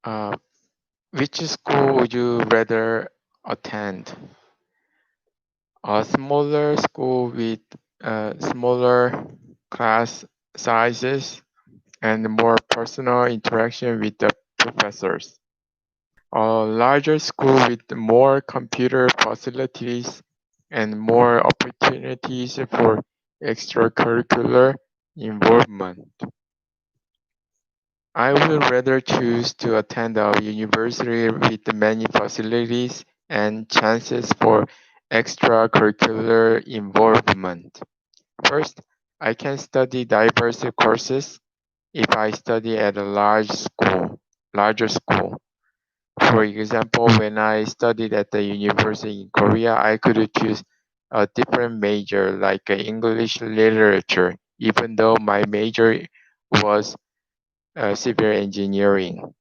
Uh, which school would you rather attend? A smaller school with smaller class sizes and more personal interaction with the professors. A larger school with more computer facilities and more opportunities for extracurricular involvement. I would rather choose to attend a university with many facilities and chances for extracurricular involvement. First, I can study diverse courses if I study at a larger school. For example, when I studied at the university in Korea, I could choose a different major like English literature, even though my major was civil engineering.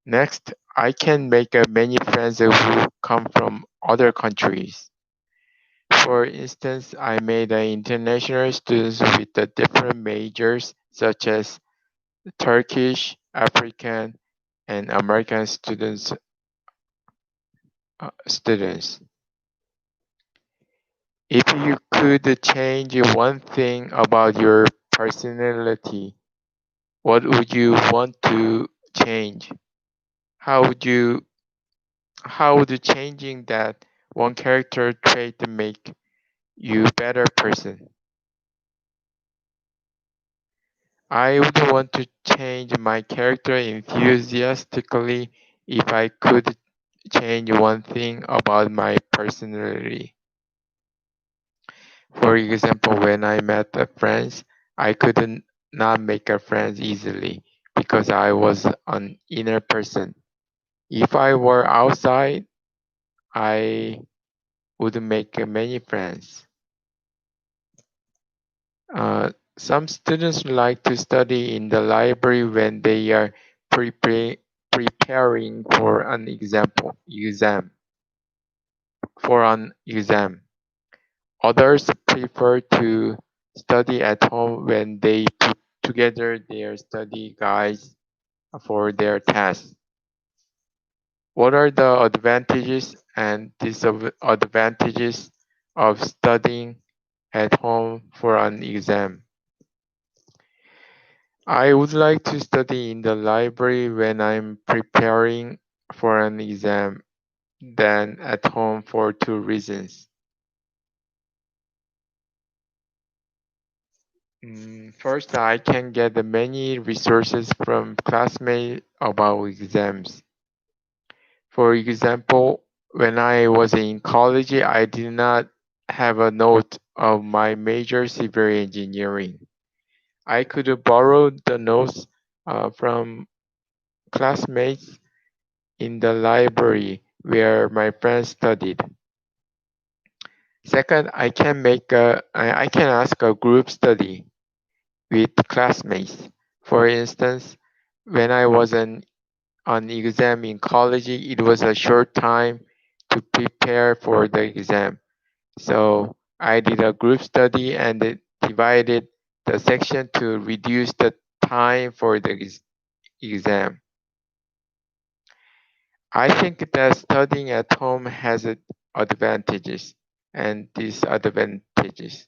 Next, I can make many friends who come from other countries. For instance, I made international students with the different majors such as Turkish, African, and American students. If you could change one thing about your personality, what would you want to change? How would you how would changing that one character trait make you better person? I would want to change my character enthusiastically if I could change one thing about my personality. For example, when I met a friends, I couldn't not make a friends easily because I was an inner person. If I were outside, I would make many friends. Some students like to study in the library when they are preparing for an exam. Others prefer to study at home when they put together their study guides for their tests. What are the advantages and disadvantages of studying at home for an exam? I would like to study in the library when I'm preparing for an exam than at home for two reasons. First, I can get many resources from classmates about exams. For example, when I was in college, I did not have a note of my major civil engineering. I could borrow the notes from classmates in the library where my friends studied. Second, I can ask a group study with classmates. For instance, when I was on exam in college, it was a short time to prepare for the exam. So I did a group study and divided the section to reduce the time for the exam. I think that studying at home has advantages and disadvantages.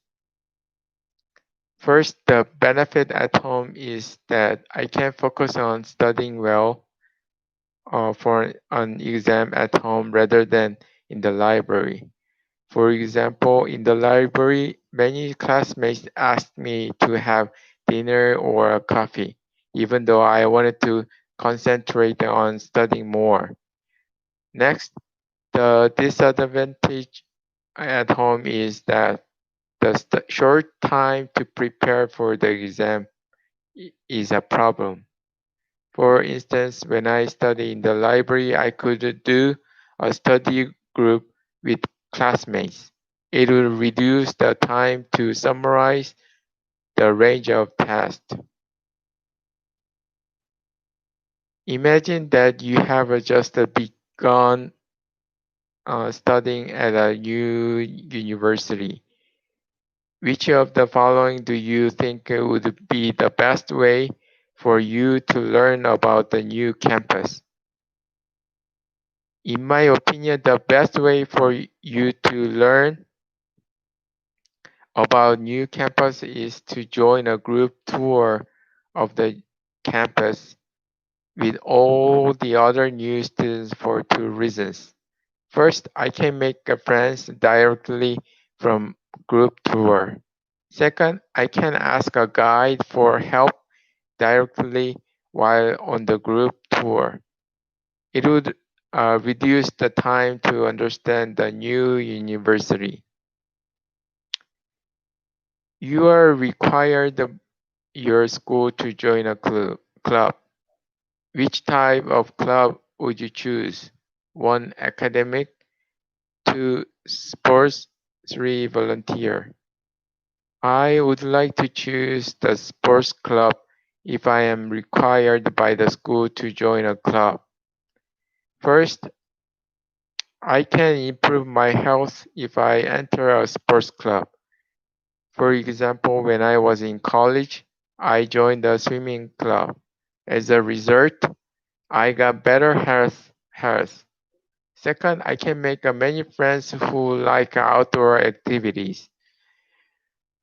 First, the benefit at home is that I can focus on studying well for an exam at home rather than in the library. For example, in the library, many classmates asked me to have dinner or a coffee, even though I wanted to concentrate on studying more. Next, the disadvantage at home is that the short time to prepare for the exam is a problem. For instance, when I study in the library, I could do a study group with classmates. It will reduce the time to summarize the range of tasks. Imagine that you have just begun studying at a new university. Which of the following do you think would be the best way for you to learn about the new campus? In my opinion, the best way for you to learn about new campus is to join a group tour of the campus with all the other new students for two reasons. First, I can make friends directly from group tour. Second, I can ask a guide for help directly while on the group tour. It would reduce the time to understand the new university. You are required your school to join a club. Which type of club would you choose? One, academic; two, sports; three, volunteer. I would like to choose the sports club if I am required by the school to join a club. First, I can improve my health if I enter a sports club. For example, when I was in college, I joined a swimming club. As a result, I got better health. Second, I can make many friends who like outdoor activities.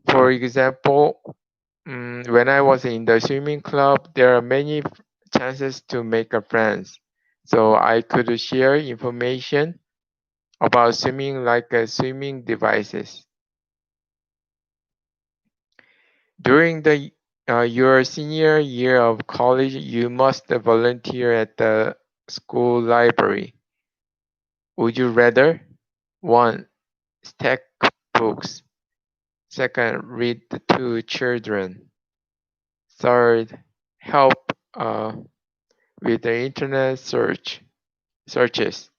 For example, when I was in the swimming club, there are many chances to make a friends. So I could share information about swimming like swimming devices. During your senior year of college, you must volunteer at the school library. Would you rather? One, stack books. Second, read to children. Third, help with the internet searches.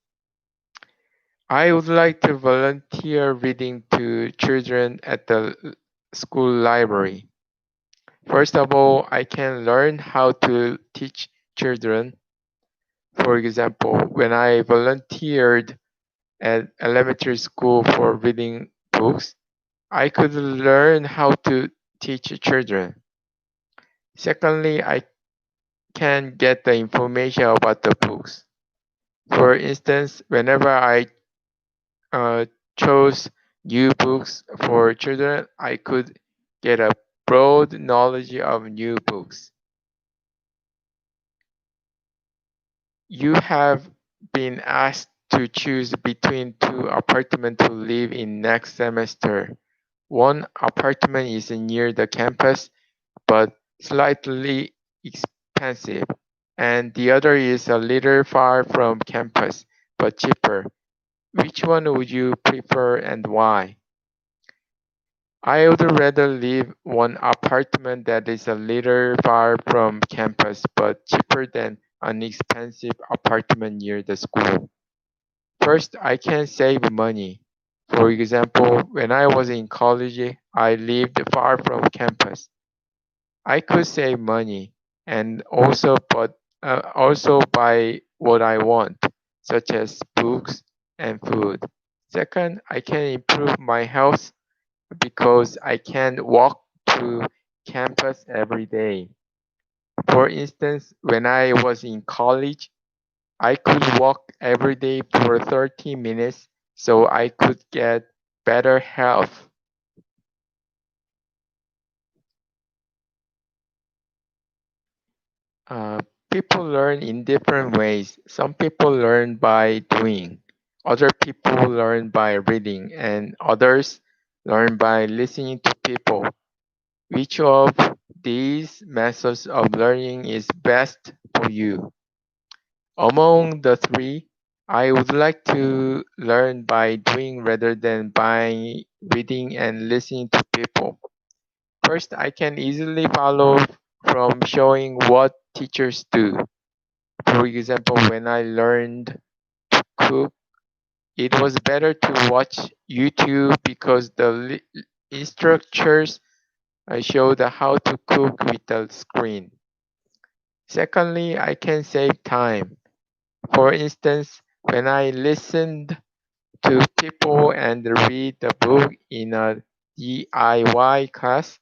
I would like to volunteer reading to children at the school library. First of all, I can learn how to teach children. For example, when I volunteered at elementary school for reading books, I could learn how to teach children. Secondly, I can get the information about the books. For instance, whenever I uh, chose new books for children, I could get a broad knowledge of new books. You have been asked to choose between two apartments to live in next semester. One apartment is near the campus but slightly expensive, and the other is a little far from campus but cheaper. Which one would you prefer and why? I would rather live one apartment that is a little far from campus but cheaper than an expensive apartment near the school. First, I can save money. For example, when I was in college, I lived far from campus. I could save money and also buy what I want, such as books and food. Second, I can improve my health because I can walk to campus every day. For instance, when I was in college, I could walk every day for 30 minutes so I could get better health. Uh, People learn in different ways. Some people learn by doing, other people learn by reading, and others learn by listening to people. Which of these methods of learning is best for you? Among the three, I would like to learn by doing rather than by reading and listening to people. First, I can easily follow from showing what teachers do. For example, when I learned to cook, it was better to watch YouTube because the instructors showed how to cook with the screen. Secondly, I can save time. For instance, when I listened to people and read the book in a DIY class,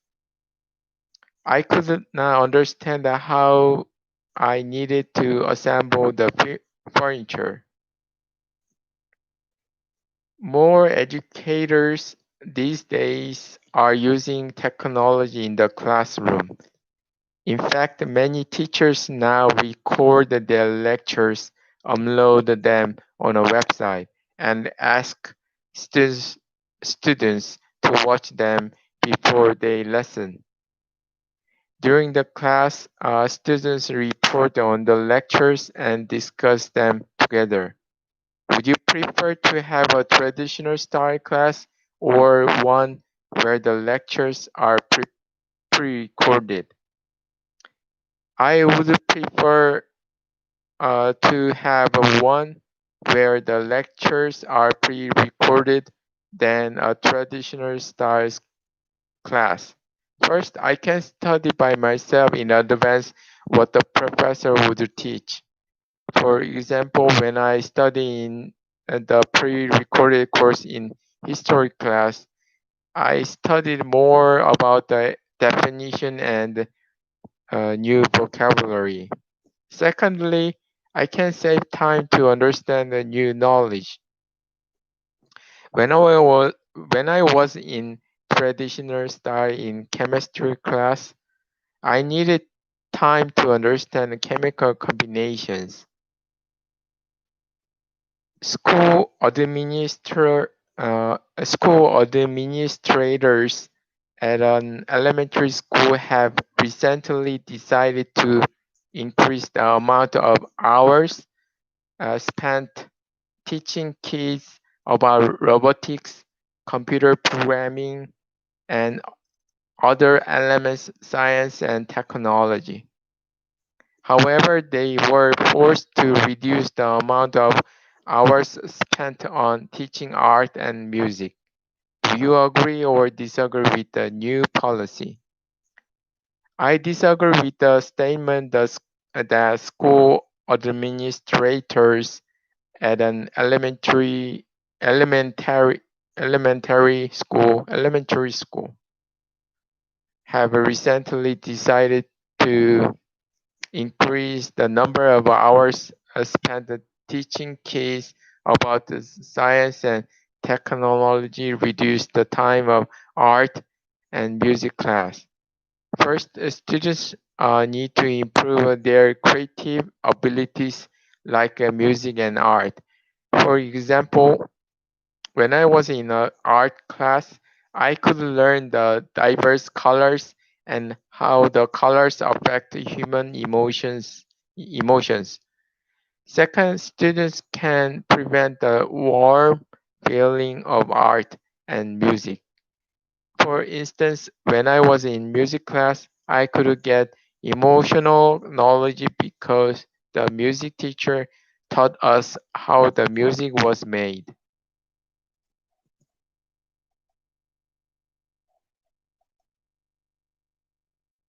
I could not understand how I needed to assemble the furniture. More educators these days are using technology in the classroom. In fact, many teachers now record their lectures, upload them on a website, and ask students, students to watch them before they lesson. During the class, students report on the lectures and discuss them together. Would you prefer to have a traditional style class or one where the lectures are pre-recorded? I would prefer to have a one where the lectures are pre-recorded than a traditional style class. First, I can study by myself in advance what the professor would teach. For example, when I study in the pre-recorded course in history class, I studied more about the definition and new vocabulary. Secondly, I can save time to understand the new knowledge. When I was in traditional style in chemistry class, I needed time to understand chemical combinations. School school administrators at an elementary school have recently decided to increase the amount of hours spent teaching kids about robotics, computer programming, and other elements science and technology. However, they were forced to reduce the amount of hours spent on teaching art and music. Do you agree or disagree with the new policy? I disagree with the statement that school administrators at an elementary elementary school have recently decided to increase the number of hours spent teaching kids about the science and technology, reduce the time of art and music class. First, students need to improve their creative abilities like music and art. For example, when I was in an art class, I could learn the diverse colors and how the colors affect human emotions. Second, students can prevent the warm feeling of art and music. For instance, when I was in music class, I could get emotional knowledge because the music teacher taught us how the music was made.